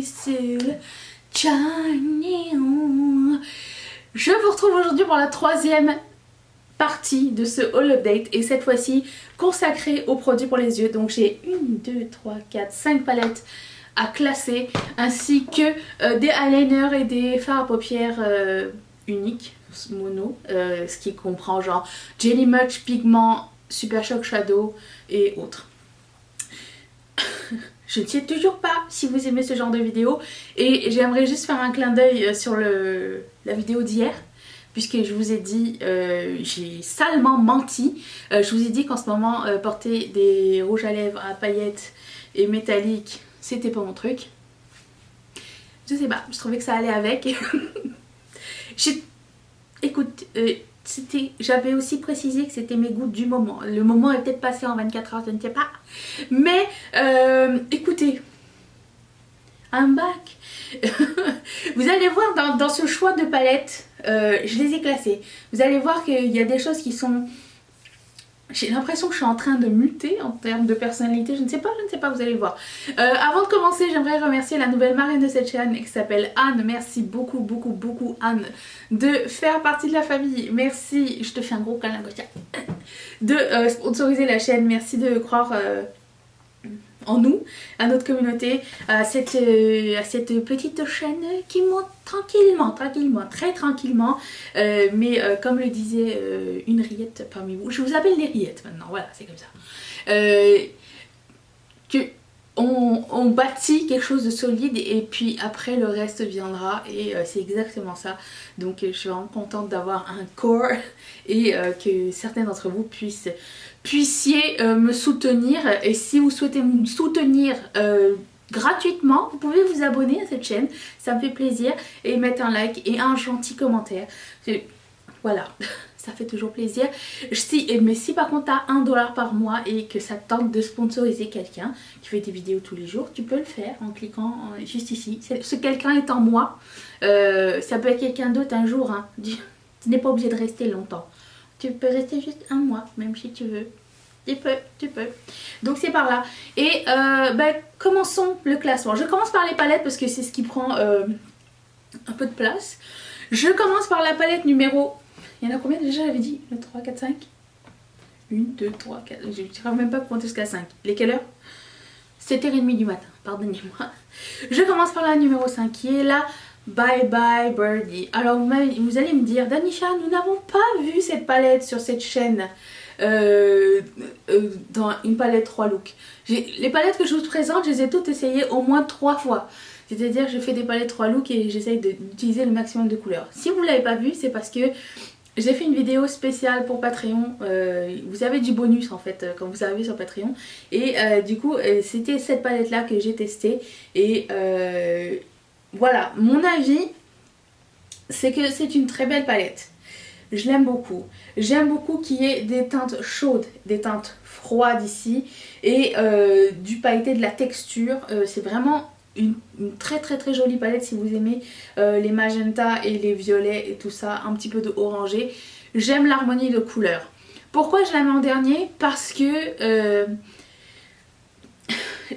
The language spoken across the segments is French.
still shining. Je vous retrouve aujourd'hui pour la troisième partie de ce haul update et cette fois-ci consacrée aux produits pour les yeux. Donc j'ai 1, 2, 3, 4, 5 palettes à classer ainsi que des eyeliners et des fards à paupières uniques, mono, ce qui comprend genre Jelly Much, Pigment, Super Shock Shadow et autres. Je ne sais toujours pas si vous aimez ce genre de vidéo et j'aimerais juste faire un clin d'œil sur la vidéo d'hier. Puisque je vous ai dit, j'ai salement menti. Je vous ai dit qu'en ce moment, porter des rouges à lèvres à paillettes et métalliques, c'était pas mon truc. Je sais pas, je trouvais que ça allait avec. Écoute, j'avais aussi précisé que c'était mes goûts du moment. Le moment est peut-être passé en 24 heures, je ne sais pas. Mais écoutez, I'm back. Vous allez voir dans ce choix de palettes, je les ai classées. Vous allez voir qu'il y a des choses qui sont... J'ai l'impression que je suis en train de muter en termes de personnalité. Je ne sais pas, vous allez voir. Avant de commencer, j'aimerais remercier la nouvelle marraine de cette chaîne qui s'appelle Anne. Merci beaucoup, beaucoup, beaucoup Anne de faire partie de la famille. Merci, je te fais un gros câlin de sponsoriser la chaîne. Merci de croire... en nous, à notre communauté, à cette petite chaîne qui monte tranquillement, très tranquillement, mais comme le disait une rillette parmi vous, je vous appelle les rillettes maintenant, voilà, c'est comme ça, on bâtit quelque chose de solide et puis après le reste viendra et c'est exactement ça. Donc je suis vraiment contente d'avoir un core et que certains d'entre vous puissiez me soutenir. Et si vous souhaitez me soutenir gratuitement, vous pouvez vous abonner à cette chaîne, ça me fait plaisir, et mettre un like et un gentil commentaire. Voilà, ça fait toujours plaisir. Mais si par contre tu as $1 par mois et que ça te tente de sponsoriser quelqu'un qui fait des vidéos tous les jours, tu peux le faire en cliquant juste ici. Ce quelqu'un est en moi. Ça peut être quelqu'un d'autre un jour. Hein. Tu n'es pas obligé de rester longtemps. Tu peux rester juste un mois, même si tu veux. Tu peux. Donc c'est par là. Et commençons le classement. Je commence par les palettes parce que c'est ce qui prend un peu de place. Je commence par la palette numéro... Il y en a combien déjà, j'avais dit 3, 4, 5 1, 2, 3, 4... Je ne saurais même pas compter jusqu'à 5. Les quelle heure? 7h30 du matin, pardonnez-moi. Je commence par la numéro 5 qui est la Bye Bye Birdie. Alors vous allez me dire, Danisha, nous n'avons pas vu cette palette sur cette chaîne dans une palette 3 looks. Les palettes que je vous présente, je les ai toutes essayées au moins 3 fois. C'est-à-dire je fais des palettes 3 looks et j'essaye d'utiliser le maximum de couleurs. Si vous ne l'avez pas vu, c'est parce que j'ai fait une vidéo spéciale pour Patreon. Vous avez du bonus en fait quand vous arrivez sur Patreon. Et du coup c'était cette palette là que j'ai testée. Et voilà, mon avis c'est que c'est une très belle palette. Je l'aime beaucoup. J'aime beaucoup qu'il y ait des teintes chaudes, des teintes froides ici et du pailleté, de la texture. C'est vraiment une très jolie palette si vous aimez les magentas et les violets et tout ça, un petit peu de orangé. J'aime l'harmonie de couleurs. Pourquoi je la mets en dernier? Parce que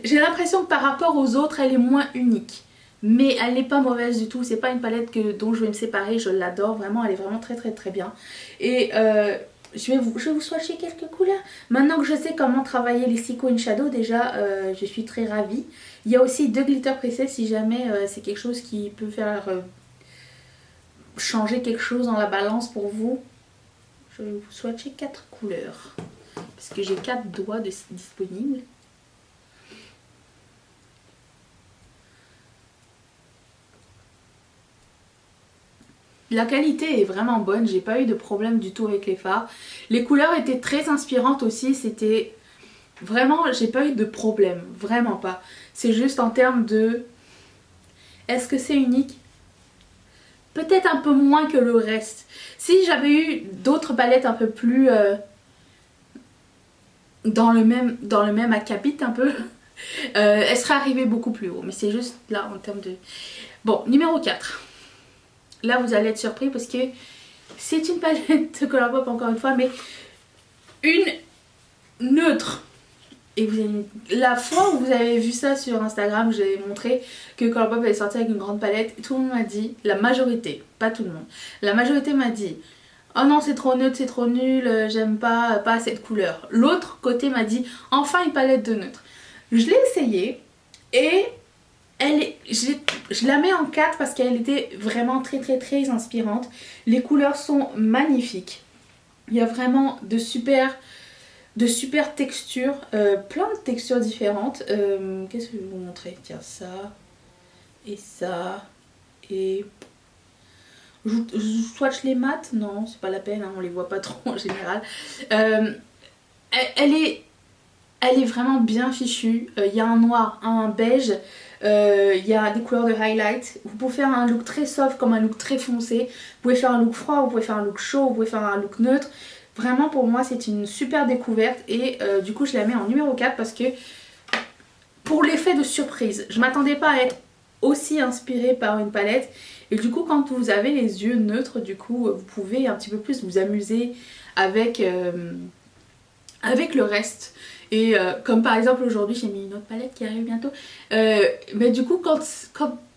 j'ai l'impression que par rapport aux autres, elle est moins unique. Mais elle n'est pas mauvaise du tout, c'est pas une palette dont je vais me séparer, je l'adore vraiment, elle est vraiment très bien. Et je vais vous swatcher quelques couleurs. Maintenant que je sais comment travailler les Sequin Shadow, déjà je suis très ravie. Il y a aussi 2 glitter presets si jamais c'est quelque chose qui peut faire changer quelque chose dans la balance pour vous. Je vais vous swatcher 4 couleurs, parce que j'ai 4 doigts disponibles. La qualité est vraiment bonne, j'ai pas eu de problème du tout avec les fards. Les couleurs étaient très inspirantes aussi, c'était... Vraiment, j'ai pas eu de problème, vraiment pas. C'est juste en termes de... Est-ce que c'est unique? Peut-être un peu moins que le reste. Si j'avais eu d'autres palettes un peu plus... dans le même acabit un peu, elle serait arrivée beaucoup plus haut. Mais c'est juste là en termes de... Bon, numéro 4. Là vous allez être surpris parce que c'est une palette de Colourpop encore une fois, mais une neutre. Et vous allez... La fois où vous avez vu ça sur Instagram, j'ai montré que Colourpop est sorti avec une grande palette, tout le monde m'a dit, la majorité, pas tout le monde, la majorité m'a dit oh non c'est trop neutre, c'est trop nul, j'aime pas cette couleur. L'autre côté m'a dit enfin une palette de neutre. Je l'ai essayée et je la mets en 4 parce qu'elle était vraiment très inspirante. Les couleurs sont magnifiques. Il y a vraiment de super textures, plein de textures différentes. Qu'est-ce que je vais vous montrer? Tiens, ça et ça et... Je swatch les mates? Non, c'est pas la peine, hein, on les voit pas trop en général. Elle est vraiment bien fichue. Il y a un noir, un beige, il y a des couleurs de highlight. Vous pouvez faire un look très soft comme un look très foncé. Vous pouvez faire un look froid, vous pouvez faire un look chaud, vous pouvez faire un look neutre. Vraiment pour moi c'est une super découverte et du coup je la mets en numéro 4 parce que pour l'effet de surprise, je m'attendais pas à être aussi inspirée par une palette et du coup quand vous avez les yeux neutres, du coup vous pouvez un petit peu plus vous amuser avec le reste. Et comme par exemple aujourd'hui j'ai mis une autre palette qui arrive bientôt, mais du coup quand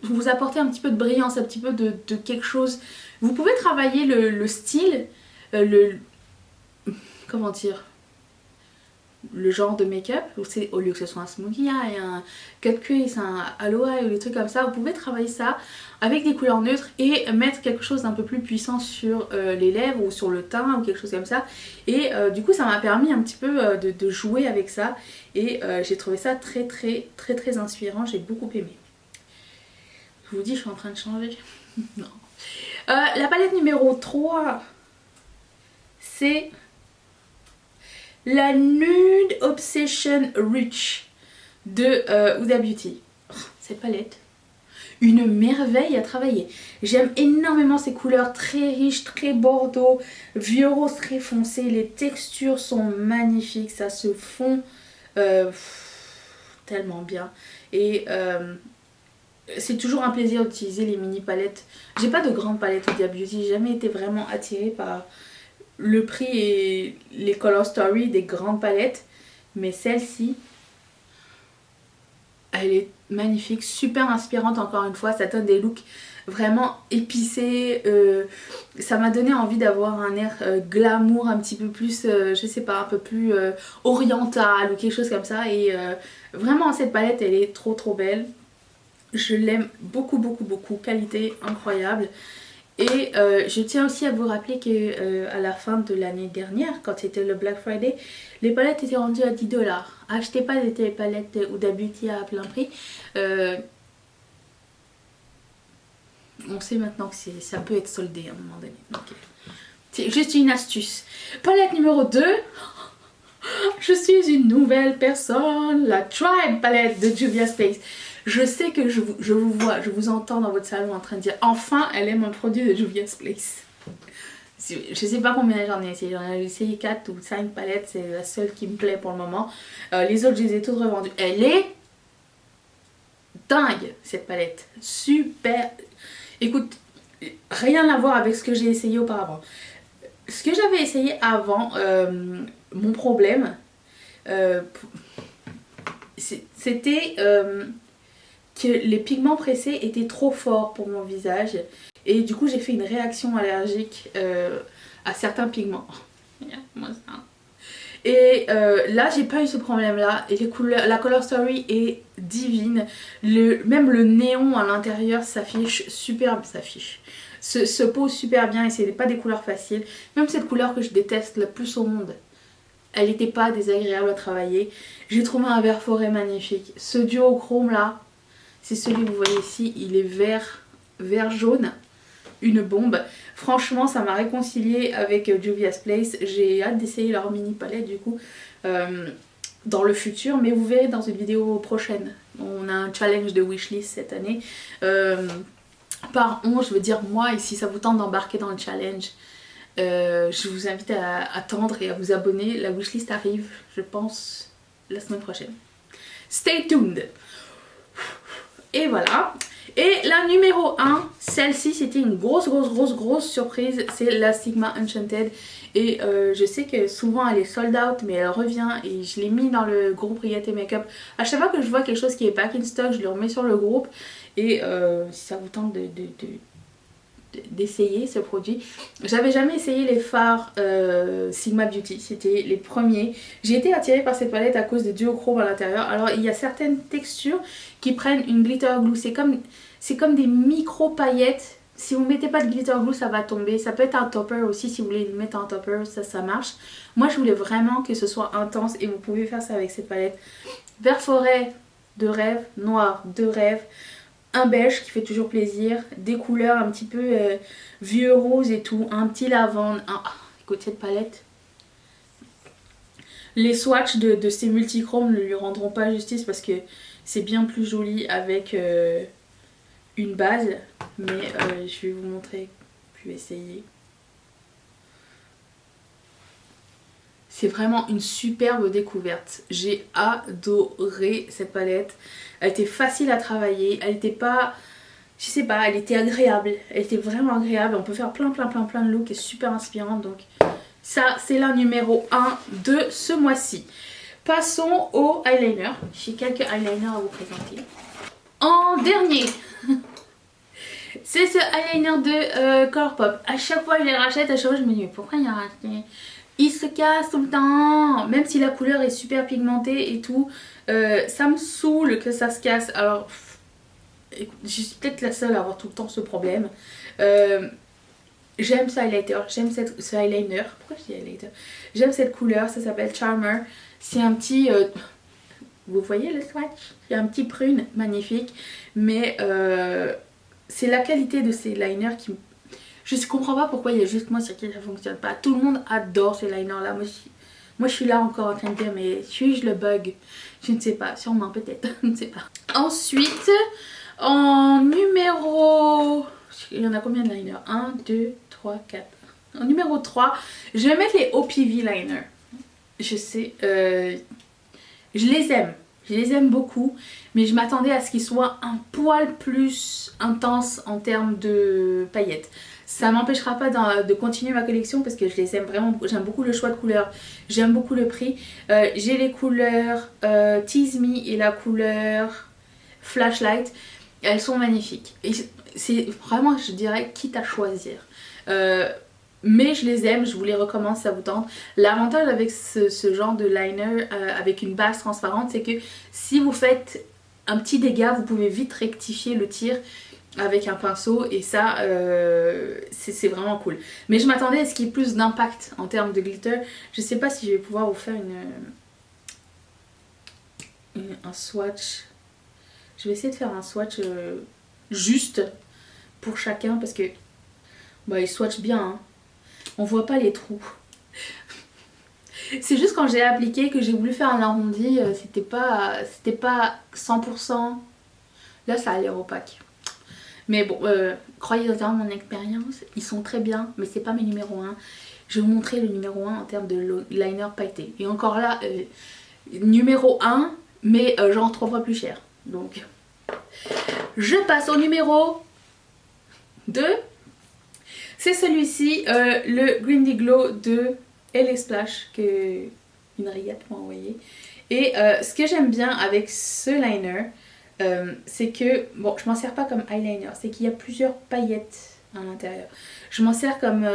vous apportez un petit peu de brillance, un petit peu de quelque chose, vous pouvez travailler le style, comment dire, le genre de make-up, au lieu que ce soit un smokey eye, un cut crease, un hollow eye ou des trucs comme ça, vous pouvez travailler ça avec des couleurs neutres et mettre quelque chose d'un peu plus puissant sur les lèvres ou sur le teint ou quelque chose comme ça. Et du coup ça m'a permis un petit peu de jouer avec ça et j'ai trouvé ça très inspirant, j'ai beaucoup aimé. Je vous dis je suis en train de changer. Non. La palette numéro 3 c'est la Nude Obsession Rich de Huda Beauty. Oh, cette palette, une merveille à travailler. J'aime énormément ces couleurs très riches, très bordeaux, vieux rose très foncé. Les textures sont magnifiques, ça se fond tellement bien. Et c'est toujours un plaisir d'utiliser les mini palettes. J'ai pas de grande palette Huda Beauty, j'ai jamais été vraiment attirée par le prix et les color story des grandes palettes, mais celle-ci elle est magnifique, super inspirante encore une fois, ça donne des looks vraiment épicés, ça m'a donné envie d'avoir un air glamour un petit peu plus, je sais pas, un peu plus oriental ou quelque chose comme ça et vraiment cette palette elle est trop belle, je l'aime beaucoup, qualité incroyable. Et je tiens aussi à vous rappeler que à la fin de l'année dernière, quand c'était le Black Friday, les palettes étaient rendues à 10 $. Achetez pas des palettes Huda Beauty à plein prix. On sait maintenant que ça peut être soldé à un moment donné. Donc, c'est juste une astuce. Palette numéro 2. Je suis une nouvelle personne. La Tribe palette de Juvia's Place. Je sais que je vous vois, je vous entends dans votre salon en train de dire enfin elle aime un produit de Juvia's Place. Je sais pas combien j'en ai essayé, j'en ai essayé 4 ou 5 palettes, c'est la seule qui me plaît pour le moment. Les autres je les ai toutes revendues. Elle est dingue cette palette, super. Écoute, rien à voir avec ce que j'ai essayé auparavant. Ce que j'avais essayé avant, mon problème, c'était que les pigments pressés étaient trop forts pour mon visage et du coup j'ai fait une réaction allergique à certains pigments. Et là j'ai pas eu ce problème là et les couleurs, la color story est divine, même le néon à l'intérieur s'affiche super, se pose super bien et c'est pas des couleurs faciles. Même cette couleur que je déteste le plus au monde, elle n'était pas désagréable à travailler. J'ai trouvé un vert forêt magnifique. Ce duochrome là, c'est celui que vous voyez ici, il est vert jaune, une bombe. Franchement ça m'a réconciliée avec Juvia's Place. J'ai hâte d'essayer leur mini palette du coup dans le futur, mais vous verrez dans une vidéo prochaine. On a un challenge de wishlist cette année. Par je veux dire moi, et si ça vous tente d'embarquer dans le challenge, je vous invite à attendre et à vous abonner. La wishlist arrive, je pense, la semaine prochaine. Stay tuned! Et voilà. Et la numéro 1, celle-ci c'était une grosse surprise, c'est la Sigma Enchanted. Et je sais que souvent elle est sold out, mais elle revient et je l'ai mis dans le groupe Riette et Makeup. À chaque fois que je vois quelque chose qui est back in stock, je le remets sur le groupe. Et si ça vous tente d'essayer ce produit. J'avais jamais essayé les fards Sigma Beauty, c'était les premiers. J'ai été attirée par cette palette à cause des duochromes à l'intérieur. Alors il y a certaines textures qui prennent une glitter glue, c'est comme des micro paillettes. Si vous mettez pas de glitter glue, ça va tomber. Ça peut être un topper aussi, si vous voulez le mettre en topper, ça marche. Moi je voulais vraiment que ce soit intense et vous pouvez faire ça avec cette palette. Vert forêt de rêve, noir de rêve, un beige qui fait toujours plaisir, des couleurs un petit peu vieux rose et tout, un petit lavande. Écoute cette palette. Les swatchs de ces multichromes ne lui rendront pas justice parce que c'est bien plus joli avec une base. Mais je vais vous montrer, puis essayer. C'est vraiment une superbe découverte. J'ai adoré cette palette. Elle était facile à travailler. Elle était pas... Je sais pas, elle était agréable. Elle était vraiment agréable. On peut faire plein de looks et super inspirante. Donc ça, c'est la numéro 1 de ce mois-ci. Passons au eyeliner. J'ai quelques eyeliners à vous présenter. En dernier, c'est ce eyeliner de Colourpop. À chaque fois que je les rachète, à chaque fois je me dis mais pourquoi il y a racheté? Il se casse tout le temps, même si la couleur est super pigmentée et tout, ça me saoule que ça se casse. Alors, écoute, je suis peut-être la seule à avoir tout le temps ce problème. J'aime ce highlighter, j'aime ce eyeliner. Pourquoi je dis highlighter? J'aime cette couleur, ça s'appelle Charmer. C'est un petit... vous voyez le swatch? Il y a un petit prune magnifique, mais c'est la qualité de ces liners qui me... Je ne comprends pas pourquoi il y a juste moi sur qui ça ne fonctionne pas. Tout le monde adore ces liners là. Moi je suis là encore en train de dire mais suis-je le bug? Je ne sais pas, sûrement peut-être, je ne sais pas. Ensuite, en numéro... Il y en a combien de liners? 1, 2, 3, 4. En numéro 3, je vais mettre les OPV liners. Je sais, je les aime. Je les aime beaucoup, mais je m'attendais à ce qu'ils soient un poil plus intenses en termes de paillettes. Ça m'empêchera pas de continuer ma collection parce que je les aime vraiment. J'aime beaucoup le choix de couleurs, j'aime beaucoup le prix. J'ai les couleurs Tease Me et la couleur Flashlight. Elles sont magnifiques. Et c'est vraiment, je dirais, quitte à choisir. Mais je les aime, je vous les recommande si ça vous tente. L'avantage avec ce genre de liner avec une base transparente, c'est que si vous faites un petit dégât, vous pouvez vite rectifier le tir avec un pinceau et ça c'est vraiment cool. Mais je m'attendais à ce qu'il y ait plus d'impact en termes de glitter. Je sais pas si je vais pouvoir vous faire un swatch. Je vais essayer de faire un swatch juste pour chacun parce que bah, il swatch bien hein. On voit pas les trous. C'est juste quand j'ai appliqué que j'ai voulu faire un arrondi, c'était pas 100%. Là ça a l'air opaque. Mais bon, croyez en mon expérience, ils sont très bien, mais c'est pas mes numéros 1. Je vais vous montrer le numéro 1 en termes de liner pailleté. Et encore là, numéro 1, mais genre 3 fois plus cher. Donc, je passe au numéro 2. C'est celui-ci, le Grindy Glow de LA Splash que une Riette m'a envoyé. Et ce que j'aime bien avec ce liner, c'est que, bon, je m'en sers pas comme eyeliner, c'est qu'il y a plusieurs paillettes à l'intérieur. Je m'en sers comme,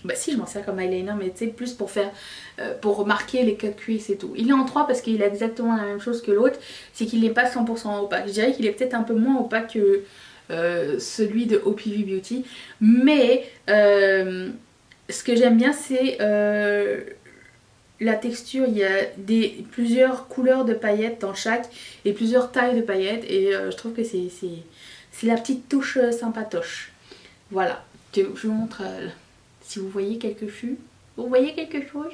bah si je m'en sers comme eyeliner, mais tu sais, plus pour faire, pour remarquer les cut crease et tout. Il est en 3 parce qu'il a exactement la même chose que l'autre, c'est qu'il n'est pas 100% opaque. Je dirais qu'il est peut-être un peu moins opaque que celui de OPV Beauty, mais ce que j'aime bien c'est la texture. Il y a plusieurs couleurs de paillettes dans chaque et plusieurs tailles de paillettes et je trouve que c'est la petite touche sympatoche. Voilà, je vous montre si vous voyez quelques fûts. Vous voyez quelque chose?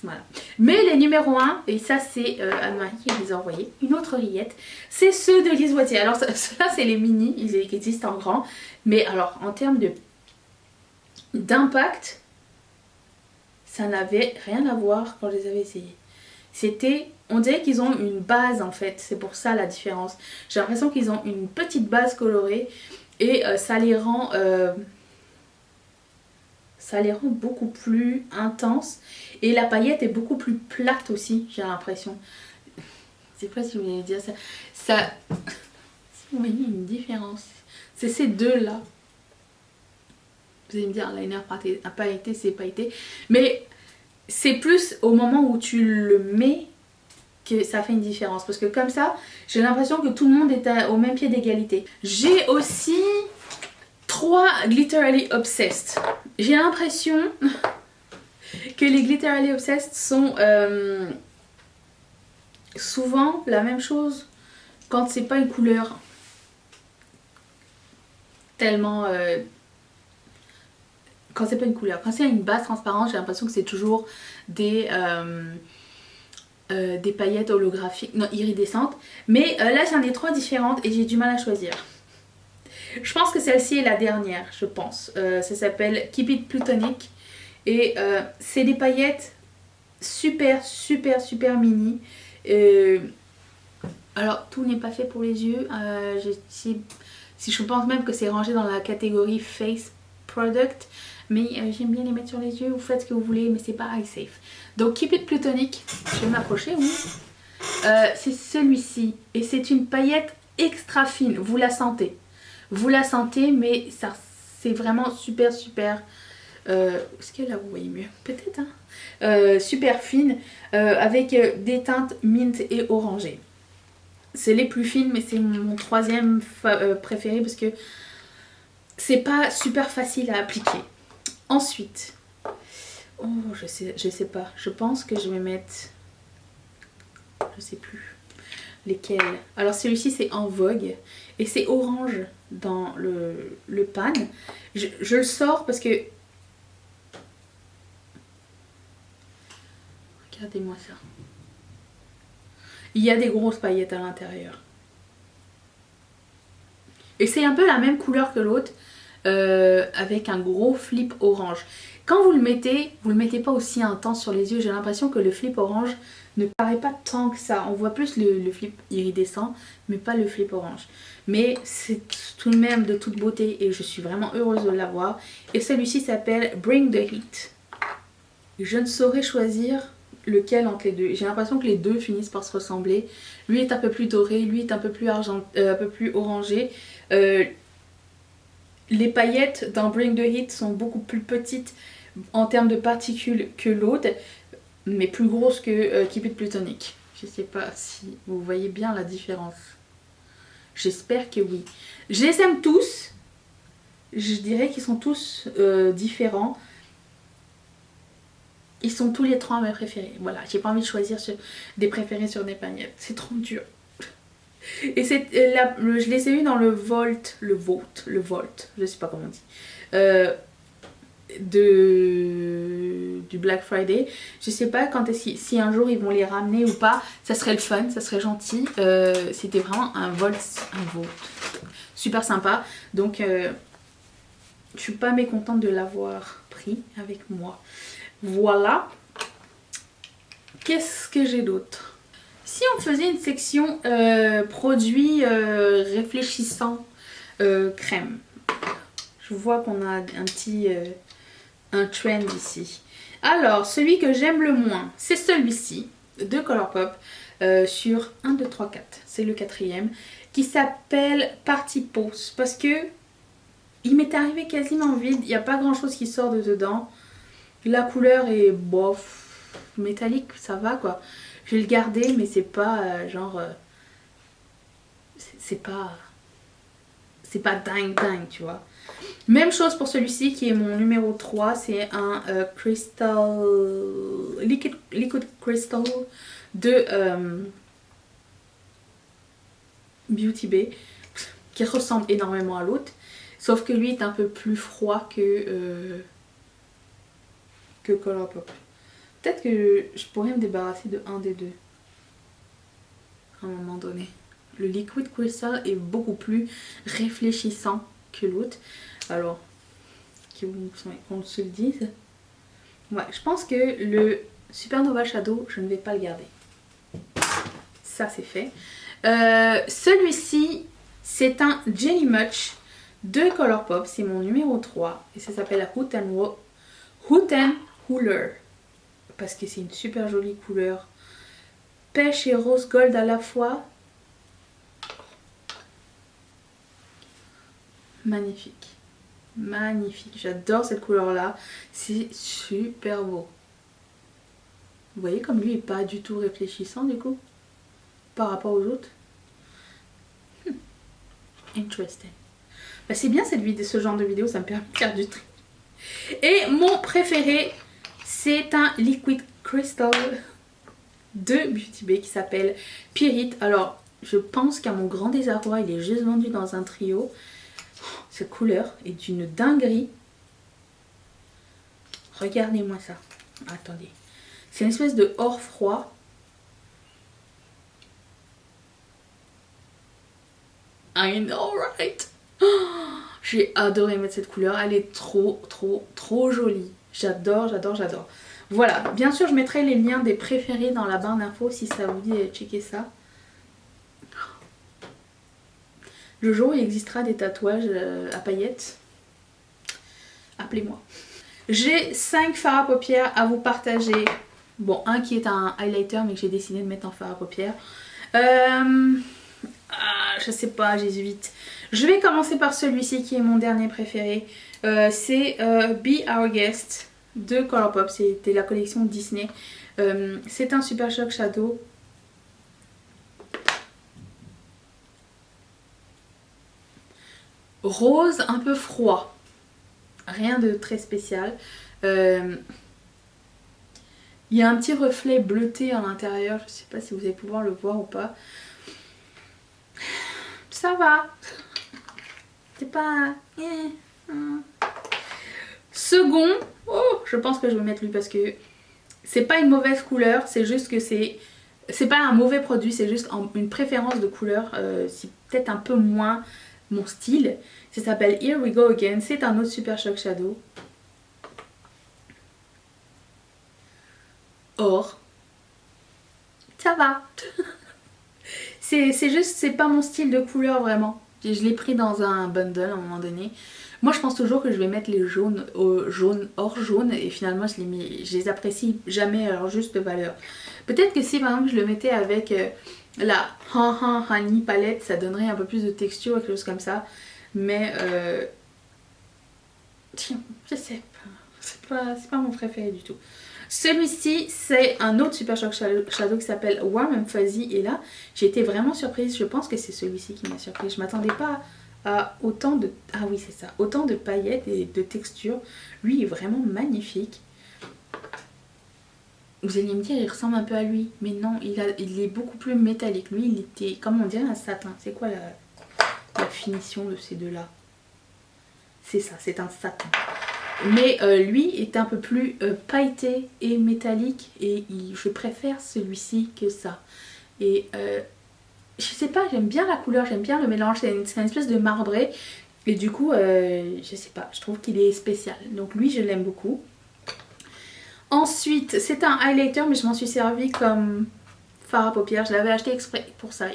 Voilà. Mais les numéros 1, et ça c'est Anne-Marie qui les a envoyés, une autre rillette, c'est ceux de Lise Wattier. Alors ceux-là c'est les mini, ils existent en grand, mais alors en termes d'impact, ça n'avait rien à voir quand je les avais essayés. C'était On dirait qu'ils ont une base en fait, c'est pour ça la différence. J'ai l'impression qu'ils ont une petite base colorée et ça les rend beaucoup plus intenses. Et la paillette est beaucoup plus plate aussi, j'ai l'impression. Je sais pas si vous voulez dire ça. Si vous voyez une différence, c'est ces deux-là. Vous allez me dire, liner pailleté, c'est pailleté. Mais c'est plus au moment où tu le mets que ça fait une différence. Parce que comme ça, j'ai l'impression que tout le monde est au même pied d'égalité. J'ai aussi 3 Glitterally Obsessed. J'ai l'impression que les Glitterally Obsessed sont souvent la même chose quand c'est pas une couleur tellement... quand c'est pas une couleur. Quand c'est une base transparente, j'ai l'impression que c'est toujours des paillettes holographiques, non, iridescentes. Mais là, j'en ai 3 différentes et j'ai du mal à choisir. Je pense que celle-ci est la dernière, je pense. Ça s'appelle Keep It Plutonic. Et c'est des paillettes super, super, super mini. Alors, tout n'est pas fait pour les yeux. Si je pense même que c'est rangé dans la catégorie Face Product. Mais j'aime bien les mettre sur les yeux. Vous faites ce que vous voulez, mais c'est pas eye safe. Donc, Keep It Plutonic. Je vais m'approcher, oui. C'est celui-ci. Et c'est une paillette extra fine. Vous la sentez. Vous la sentez, mais ça, c'est vraiment super, super... est-ce que là, vous voyez mieux? Peut-être, hein. Super fine. Avec des teintes mint et orangées. C'est les plus fines, mais c'est mon 3e préféré parce que c'est pas super facile à appliquer. Ensuite, oh, je sais pas. Je pense que je vais mettre, je sais plus lesquels. Alors celui-ci c'est en vogue et c'est orange dans le pan. Je le sors parce que, regardez-moi ça. Il y a des grosses paillettes à l'intérieur. Et c'est un peu la même couleur que l'autre. Avec un gros flip orange. Quand vous le mettez pas aussi intense sur les yeux. J'ai l'impression que le flip orange ne paraît pas tant que ça. On voit plus le flip iridescent, mais pas le flip orange. Mais c'est tout de même de toute beauté et je suis vraiment heureuse de l'avoir. Et celui-ci s'appelle Bring the Heat. Je ne saurais choisir lequel entre les deux. J'ai l'impression que les deux finissent par se ressembler. Lui est un peu plus doré, lui est un peu plus un peu plus orangé. Les paillettes dans Bring the Heat sont beaucoup plus petites en termes de particules que l'autre, mais plus grosses que Keep It Plutonic. Je sais pas si vous voyez bien la différence. J'espère que oui. Je les aime tous. Je dirais qu'ils sont tous différents. Ils sont tous les 3 mes préférés. Voilà, j'ai pas envie de choisir des préférés sur des paillettes. C'est trop dur. Et je les ai eu dans le Volt, je sais pas comment on dit, du Black Friday. Je sais pas quand si un jour ils vont les ramener ou pas. Ça serait le fun, ça serait gentil. C'était vraiment un Volt super sympa. Donc je suis pas mécontente de l'avoir pris avec moi. Voilà. Qu'est-ce que j'ai d'autre? Si on faisait une section produits réfléchissants crème, je vois qu'on a un trend ici. Alors, celui que j'aime le moins, c'est celui-ci de Colourpop sur 1, 2, 3, 4. C'est le 4e qui s'appelle Party Pose parce que il m'est arrivé quasiment vide. Il n'y a pas grand chose qui sort de dedans. La couleur est bof, métallique, ça va quoi. Je vais le garder, mais c'est pas genre... c'est pas dingue, tu vois. Même chose pour celui-ci qui est mon numéro 3. C'est un liquid crystal de Beauty Bay qui ressemble énormément à l'autre. Sauf que lui est un peu plus froid que Colourpop. Peut-être que je pourrais me débarrasser de un des deux à un moment donné. Le Liquid Crystal est beaucoup plus réfléchissant que l'autre. Alors, qu'on se le dise. Ouais, je pense que le Supernova Shadow, je ne vais pas le garder. ça c'est fait. Celui-ci, c'est un Jelly Much de Colourpop, c'est mon numéro 3 et ça s'appelle la Hoot and Hooler parce que c'est une super jolie couleur. Pêche et rose gold à la fois. Magnifique. Magnifique. J'adore cette couleur là. C'est super beau. Vous voyez comme lui est pas du tout réfléchissant du coup par rapport aux autres. Interesting. Bah, c'est bien ce genre de vidéo, ça me permet de faire du tri. Et mon préféré, c'est un Liquid Crystal de Beauty Bay qui s'appelle Pirate. Alors, je pense qu'à mon grand désarroi, il est juste vendu dans un trio. Cette couleur est d'une dinguerie. Regardez-moi ça. Attendez. C'est une espèce de or froid. I know, right? Oh, j'ai adoré mettre cette couleur. Elle est trop, trop, trop jolie. J'adore, j'adore, j'adore. Voilà. Bien sûr, je mettrai les liens des préférés dans la barre d'infos si ça vous dit de checker ça. Le jour où il existera des tatouages à paillettes, appelez-moi. J'ai 5 fards à paupières à vous partager. Bon, un qui est un highlighter mais que j'ai décidé de mettre en fard à paupières. Je sais pas, j'hésite. Je vais commencer par celui-ci qui est mon dernier préféré. C'est Be Our Guest de Colourpop. C'était la collection Disney. C'est un Super Shock Shadow. Rose un peu froid. Rien de très spécial. Il y a un petit reflet bleuté à l'intérieur. Je sais pas si vous allez pouvoir le voir ou pas. Ça va. C'est pas... Second, je pense que je vais mettre lui parce que c'est pas une mauvaise couleur. C'est juste que c'est pas un mauvais produit. C'est juste une préférence de couleur. C'est peut-être un peu moins mon style. Ça s'appelle Here We Go Again. C'est un autre Super Shock Shadow. Or. Ça va. C'est juste, c'est pas mon style de couleur vraiment. Je l'ai pris dans un bundle à un moment donné. Moi je pense toujours que je vais mettre les jaunes hors jaune et finalement je les apprécie jamais à leur juste valeur. Peut-être que si par exemple je le mettais avec la Honey palette, ça donnerait un peu plus de texture et quelque chose comme ça. Mais je sais pas, c'est pas mon préféré du tout. Celui-ci, c'est un autre Super Shock Shadow qui s'appelle Warm and Fuzzy. Et là, j'ai été vraiment surprise. Je pense que c'est celui-ci qui m'a surprise. Je m'attendais pas à autant de... Ah oui, c'est ça. Autant de paillettes et de textures. Lui, il est vraiment magnifique. Vous allez me dire, il ressemble un peu à lui. Mais non, il est beaucoup plus métallique. Lui, il était, comme on dirait, un satin. C'est quoi la finition de ces deux-là? C'est ça, c'est un satin. Mais lui est un peu plus pailleté et métallique et je préfère celui-ci que ça. Et je sais pas, j'aime bien la couleur, j'aime bien le mélange, c'est une espèce de marbré. Et du coup, je sais pas, je trouve qu'il est spécial. Donc lui, je l'aime beaucoup. Ensuite, c'est un highlighter mais je m'en suis servi comme fard à paupières. Je l'avais acheté exprès pour ça.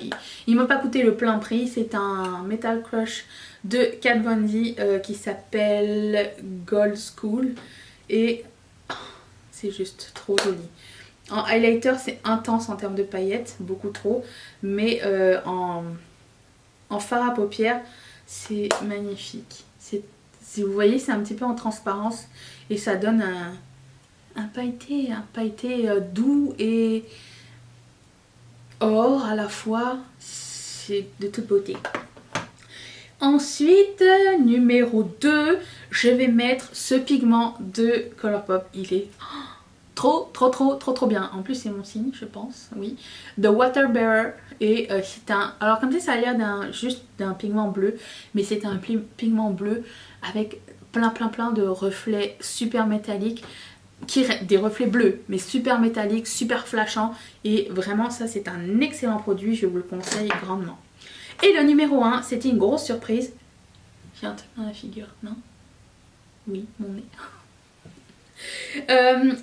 Il m'a pas coûté le plein prix. C'est un Metal Crush de Kat Von D qui s'appelle Gold School. Et c'est juste trop joli. En highlighter, c'est intense en termes de paillettes. Beaucoup trop. Mais en fard à paupières, c'est magnifique. Si vous voyez, c'est un petit peu en transparence. Et ça donne un pailleté doux et or à la fois, c'est de toute beauté. Ensuite, numéro 2, je vais mettre ce pigment de Colourpop. Il est trop bien. En plus, c'est mon signe, je pense, oui. The Water Bearer. Et c'est un... Alors comme ça a l'air juste d'un pigment bleu. Mais c'est un pigment bleu avec plein de reflets super métalliques. Des reflets bleus mais super métalliques, super flashants et vraiment ça c'est un excellent produit, je vous le conseille grandement. Et le numéro 1, c'était une grosse surprise. J'ai un truc dans la figure, non? Oui, mon nez.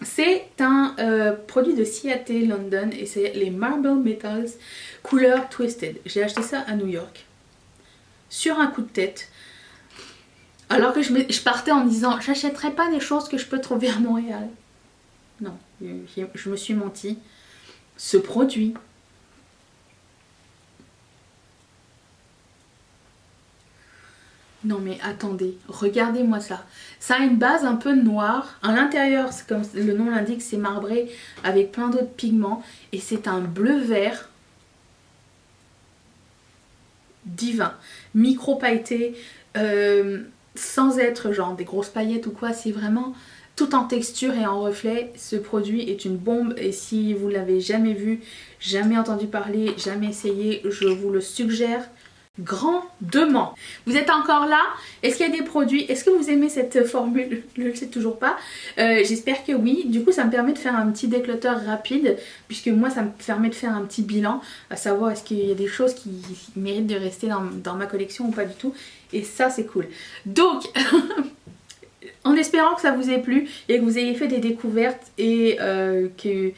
C'est un produit de CAT London et c'est les Marble Metals couleur Twisted. J'ai acheté ça à New York sur un coup de tête. Alors que je partais en me disant j'achèterai pas des choses que je peux trouver à Montréal. Non, je me suis menti. Ce produit, non mais attendez, regardez-moi ça. Ça a une base un peu noire. À l'intérieur, comme le nom l'indique, c'est marbré avec plein d'autres pigments. Et c'est un bleu-vert divin. Micro-pailleté, sans être genre des grosses paillettes ou quoi. C'est vraiment tout en texture et en reflet. Ce produit est une bombe. Et si vous l'avez jamais vu, jamais entendu parler, jamais essayé, je vous le suggère grandement. Vous êtes encore là? Est-ce qu'il y a des produits? Est-ce que vous aimez cette formule? Je ne le sais toujours pas. J'espère que oui. Du coup, ça me permet de faire un petit déclutter rapide, puisque moi, ça me permet de faire un petit bilan, à savoir est-ce qu'il y a des choses qui méritent de rester dans ma collection ou pas du tout. Et ça, c'est cool. Donc, en espérant que ça vous ait plu et que vous ayez fait des découvertes et que...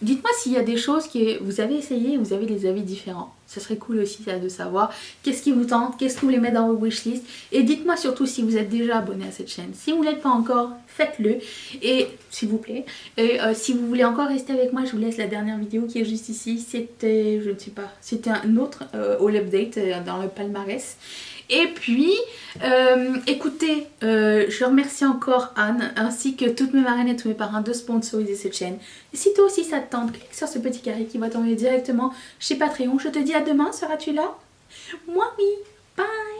Dites-moi s'il y a des choses que vous avez essayé et vous avez des avis différents. Ça serait cool aussi ça, de savoir qu'est-ce qui vous tente, qu'est-ce que vous voulez mettre dans vos wishlist. Et dites-moi surtout si vous êtes déjà abonné à cette chaîne. Si vous ne l'êtes pas encore, faites-le. Et s'il vous plaît. Et si vous voulez encore rester avec moi, je vous laisse la dernière vidéo qui est juste ici. C'était, je ne sais pas, c'était un autre haul update dans le palmarès. Et puis, écoutez, je remercie encore Anne, ainsi que toutes mes marraines et tous mes parrains de sponsoriser cette chaîne. Et si toi aussi ça te tente, clique sur ce petit carré qui va t'envoyer directement chez Patreon. Je te dis à demain, seras-tu là? Moi oui, bye!